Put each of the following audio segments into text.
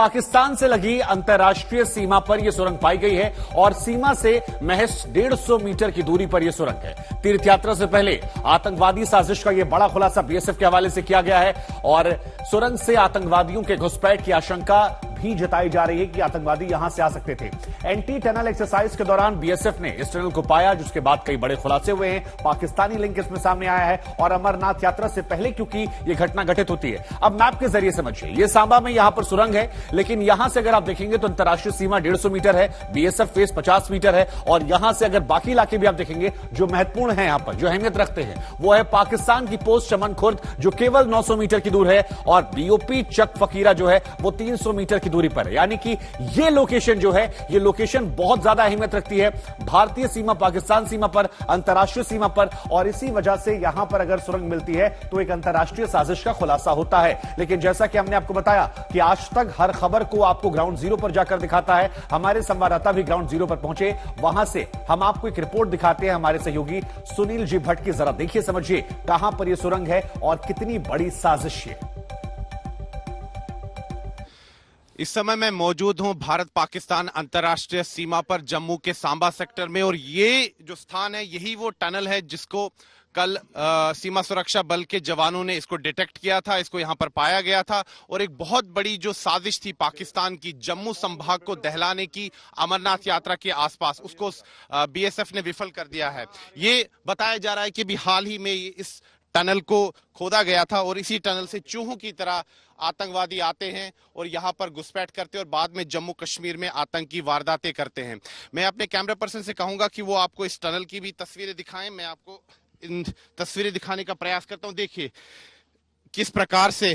पाकिस्तान से लगी अंतर्राष्ट्रीय सीमा पर यह सुरंग पाई गई है और सीमा से महज 150 मीटर की दूरी पर यह सुरंग है। तीर्थ यात्रा से पहले आतंकवादी साजिश का यह बड़ा खुलासा बीएसएफ के हवाले से किया गया है और सुरंग से आतंकवादियों के घुसपैठ की आशंका भी जताई जा रही है कि आतंकवादी यहां से आ सकते थे। एंटी टनल एक्सरसाइज के दौरान बीएसएफ ने इस टनल को पाया, जिसके बाद कई बड़े खुलासे हुए हैं। पाकिस्तानी लिंक इसमें सामने आया है और अमरनाथ यात्रा से पहले क्योंकि यह घटना घटित होती है। अब मैप के जरिए समझिए, यह सांबा में यहां पर सुरंग है, लेकिन यहां से अगर आप देखेंगे तो अंतर्राष्ट्रीय सीमा 150 मीटर है, बीएसएफ फेस 50 मीटर है और यहां से अगर बाकी इलाके भी आप देखेंगे जो महत्वपूर्ण है, यहां पर जो अहमियत रखते हैं, वो है पाकिस्तान की पोस्ट चमन खुर्द जो केवल 900 मीटर की दूर है और बीओपी चक फकीरा जो है वो 300 मीटर की दूरी पर है। यानी कि ये लोकेशन जो है, ये लोकेशन बहुत ज्यादा अहमियत रखती है भारतीय सीमा, पाकिस्तान सीमा पर, अंतर्राष्ट्रीय सीमा पर, और इसी वजह से यहां पर अगर सुरंग मिलती है तो एक अंतर्राष्ट्रीय साजिश का खुलासा होता है। लेकिन जैसा कि हमने आपको बताया कि आज तक हर खबर को आपको ग्राउंड जीरो पर जाकर दिखाता है, हमारे संवाददाता भी ग्राउंड जीरो पर पहुंचे, वहां से हम आपको एक रिपोर्ट दिखाते हैं हमारे सहयोगी सुनील जी भट्ट की। जरा देखिए, समझिए कहां पर यह सुरंग है और कितनी बड़ी साजिश है। इस समय मैं मौजूद हूं भारत पाकिस्तान अंतर्राष्ट्रीय सीमा पर जम्मू के सांबा सेक्टर में और ये जो स्थान है यही वो टनल है जिसको कल सीमा सुरक्षा बल के जवानों ने इसको डिटेक्ट किया था, इसको यहां पर पाया गया था और एक बहुत बड़ी जो साजिश थी पाकिस्तान की जम्मू संभाग को दहलाने की अमरनाथ यात्रा के आसपास, उसको बीएसएफ ने विफल कर दिया है। ये बताया जा रहा है कि भी हाल ही में इस टनल को खोदा गया था और इसी टनल से चूहों की तरह आतंकवादी आते हैं और यहां पर घुसपैठ करते हैं और बाद में जम्मू कश्मीर में आतंकी वारदातें करते हैं। मैं अपने कैमरा पर्सन से कहूंगा कि वो आपको इस टनल की भी तस्वीरें दिखाएं। मैं आपको इन तस्वीरें दिखाने का प्रयास करता हूं। देखिए किस प्रकार से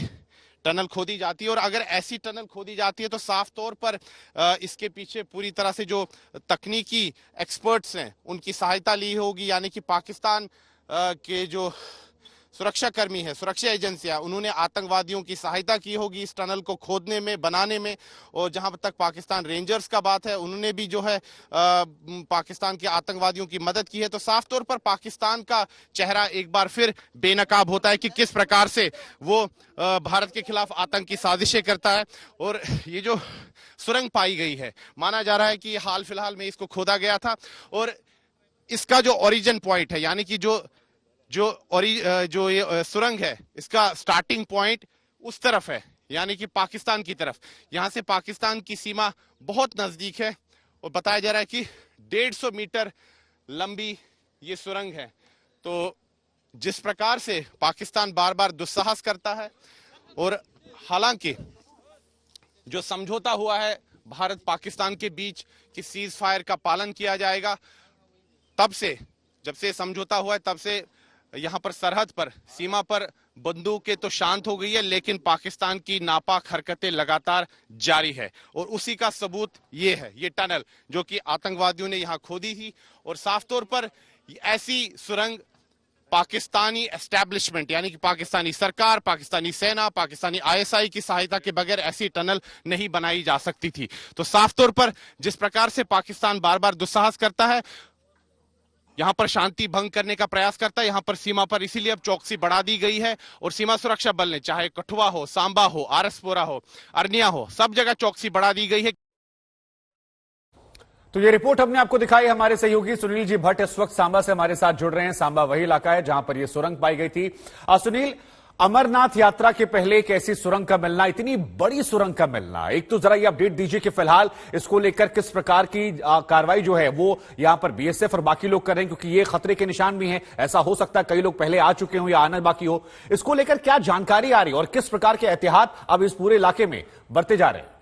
टनल खोदी जाती है और अगर ऐसी टनल खोदी जाती है तो साफ तौर पर इसके पीछे पूरी तरह से जो तकनीकी एक्सपर्ट्स हैं उनकी सहायता ली होगी, यानी कि पाकिस्तान के जो सुरक्षा कर्मी है, सुरक्षा एजेंसियां, उन्होंने आतंकवादियों की सहायता की होगी इस टनल को खोदने में, बनाने में। और जहां तक पाकिस्तान रेंजर्स का बात है, उन्होंने भी जो है पाकिस्तान के आतंकवादियों की मदद की है। तो साफ तौर पर पाकिस्तान का चेहरा एक बार फिर बेनकाब होता है कि किस प्रकार से वो भारत के खिलाफ आतंकी साजिशें करता है। और ये जो सुरंग पाई गई है, माना जा रहा है कि हाल फिलहाल में इसको खोदा गया था और इसका जो ओरिजिन पॉइंट है, यानी कि जो ये सुरंग है, इसका स्टार्टिंग पॉइंट उस तरफ है, यानी कि पाकिस्तान की तरफ। यहां से पाकिस्तान की सीमा बहुत नजदीक है और बताया जा रहा है कि 150 मीटर लंबी ये सुरंग है। तो जिस प्रकार से पाकिस्तान बार बार दुस्साहस करता है और हालांकि जो समझौता हुआ है भारत पाकिस्तान के बीच कि सीज फायर का पालन किया जाएगा, तब से, जब से समझौता हुआ है, तब से यहां पर सरहद पर, सीमा पर बंदूकें तो शांत हो गई है, लेकिन पाकिस्तान की नापाक हरकतें लगातार जारी है। और उसी का सबूत ये है, ये टनल जो कि आतंकवादियों ने यहां खोदी थी। और साफ तौर पर ऐसी सुरंग पाकिस्तानी एस्टैब्लिशमेंट, यानी कि पाकिस्तानी सरकार, पाकिस्तानी सेना, पाकिस्तानी आईएसआई की सहायता के बगैर ऐसी टनल नहीं बनाई जा सकती थी। तो साफ तौर पर जिस प्रकार से पाकिस्तान बार बार दुस्साहस करता है, यहां पर शांति भंग करने का प्रयास करता है, यहां पर सीमा पर इसीलिए अब चौकसी बढ़ा दी गई है और सीमा सुरक्षा बल ने, चाहे कठुआ हो, सांबा हो, आरएसपुरा हो, अरनिया हो, सब जगह चौकसी बढ़ा दी गई है। तो ये रिपोर्ट हमने आपको दिखाई। हमारे सहयोगी सुनील जी भट्ट इस वक्त सांबा से हमारे साथ जुड़ रहे हैं। सांबा वही इलाका है जहां पर यह सुरंग पाई गई थी। सुनील, अमरनाथ यात्रा के पहले एक ऐसी सुरंग का मिलना, इतनी बड़ी सुरंग का मिलना, एक तो जरा ये अपडेट दीजिए कि फिलहाल इसको लेकर किस प्रकार की कार्रवाई जो है वो यहां पर बीएसएफ और बाकी लोग कर रहे हैं, क्योंकि ये खतरे के निशान भी हैं। ऐसा हो सकता है कई लोग पहले आ चुके हो या आना बाकी हो। इसको लेकर क्या जानकारी आ रही है और किस प्रकार के एहतियात अब इस पूरे इलाके में बरते जा रहे हैं?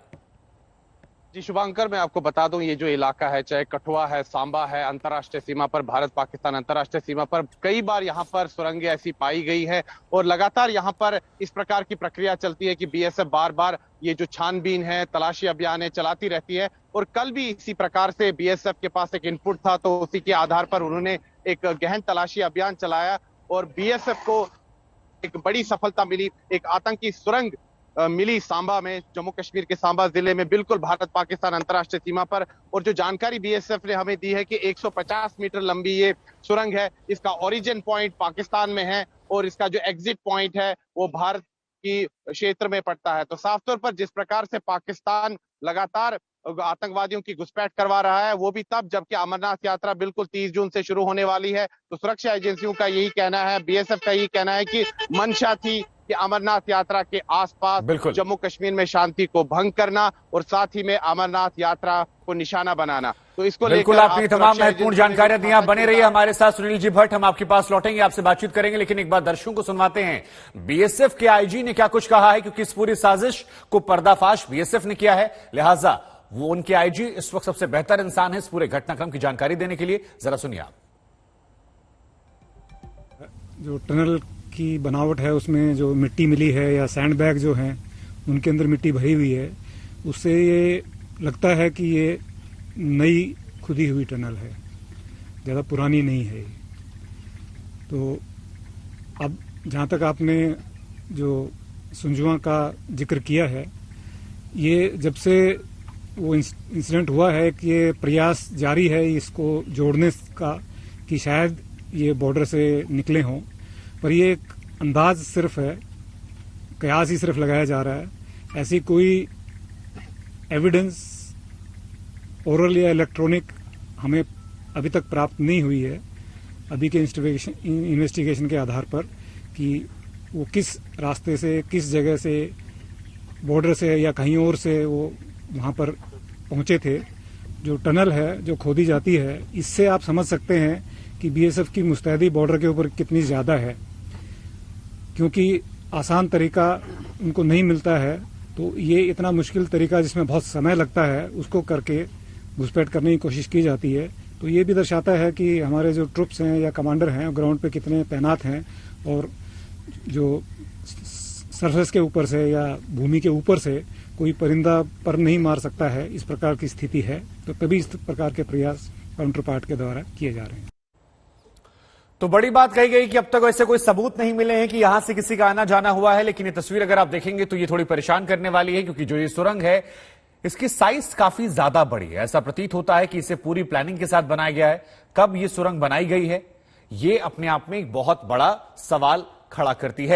जी शुभांकर, मैं आपको बता दूं, ये जो इलाका है, चाहे कठुआ है, सांबा है, अंतर्राष्ट्रीय सीमा पर, भारत पाकिस्तान अंतर्राष्ट्रीय सीमा पर कई बार यहाँ पर सुरंगें ऐसी पाई गई है और लगातार यहाँ पर इस प्रकार की प्रक्रिया चलती है कि बीएसएफ बार बार ये जो छानबीन है, तलाशी अभियान है, चलाती रहती है। और कल भी इसी प्रकार से बीएसएफ के पास एक इनपुट था, तो उसी के आधार पर उन्होंने एक गहन तलाशी अभियान चलाया और बीएसएफ को एक बड़ी सफलता मिली। एक आतंकी सुरंग मिली सांबा में, जम्मू कश्मीर के सांबा जिले में, बिल्कुल भारत पाकिस्तान अंतर्राष्ट्रीय सीमा पर। और जो जानकारी बीएसएफ ने हमें दी है कि 150 मीटर लंबी ये सुरंग है, इसका ओरिजिन पॉइंट पाकिस्तान में है और इसका जो एग्जिट पॉइंट है वो भारत की क्षेत्र में पड़ता है। तो साफ तौर पर जिस प्रकार से पाकिस्तान लगातार आतंकवादियों की घुसपैठ करवा रहा है, वो भी तब जबकि अमरनाथ यात्रा बिल्कुल 30 जून से शुरू होने वाली है। तो सुरक्षा एजेंसियों का यही कहना है, बीएसएफ का यही कहना है कि मंशा थी कि अमरनाथ यात्रा के आसपास जम्मू कश्मीर में शांति को भंग करना और साथ ही में अमरनाथ यात्रा को निशाना बनाना। तो इसको बिल्कुल आपने तमाम महत्वपूर्ण जानकारियां दी। आप बने रहिए हमारे साथ। सुनील जी भट्ट, हम आपके पास लौटेंगे, आपसे बातचीत करेंगे, लेकिन एक बार दर्शकों को सुनवाते हैं बीएसएफ के आईजी ने क्या कुछ कहा है, क्योंकि इस पूरी साजिश को पर्दाफाश बीएसएफ ने किया है, लिहाजा वो उनके आईजी इस वक्त सबसे बेहतर इंसान है इस पूरे घटनाक्रम की जानकारी देने के लिए। जरा सुनिए आप। जो टनल की बनावट है उसमें जो मिट्टी मिली है या सैंडबैग जो हैं उनके अंदर मिट्टी भरी हुई है, उससे ये लगता है कि ये नई खुदी हुई टनल है, ज़्यादा पुरानी नहीं है। तो अब जहाँ तक आपने जो सुंजुआ का जिक्र किया है, ये जब से वो इंसिडेंट हुआ है कि ये प्रयास जारी है इसको जोड़ने का कि शायद ये बॉर्डर से निकले हों, पर ये एक अंदाज सिर्फ है, कयास ही सिर्फ लगाया जा रहा है। ऐसी कोई एविडेंस ओरल या इलेक्ट्रॉनिक हमें अभी तक प्राप्त नहीं हुई है अभी के इन्वेस्टिगेशन के आधार पर कि वो किस रास्ते से, किस जगह से, बॉर्डर से या कहीं और से वो वहाँ पर पहुँचे थे। जो टनल है जो खोदी जाती है, इससे आप समझ सकते हैं कि बीएसएफ की मुस्तैदी बॉर्डर के ऊपर कितनी ज़्यादा है, क्योंकि आसान तरीका उनको नहीं मिलता है। तो ये इतना मुश्किल तरीका जिसमें बहुत समय लगता है उसको करके घुसपैठ करने की कोशिश की जाती है। तो ये भी दर्शाता है कि हमारे जो ट्रुप्स हैं या कमांडर हैं ग्राउंड पे कितने तैनात हैं, और जो सरफेस के ऊपर से या भूमि के ऊपर से कोई परिंदा पर नहीं मार सकता है, इस प्रकार की स्थिति है। तो तभी इस प्रकार के प्रयास काउंटर पार्ट के द्वारा किए जा रहे हैं। तो बड़ी बात कही गई कि अब तक ऐसे कोई सबूत नहीं मिले हैं कि यहां से किसी का आना जाना हुआ है, लेकिन ये तस्वीर अगर आप देखेंगे तो ये थोड़ी परेशान करने वाली है, क्योंकि जो ये सुरंग है इसकी साइज काफी ज्यादा बड़ी है। ऐसा प्रतीत होता है कि इसे पूरी प्लानिंग के साथ बनाया गया है। कब ये सुरंग बनाई गई है, ये अपने आप में एक बहुत बड़ा सवाल खड़ा करती है।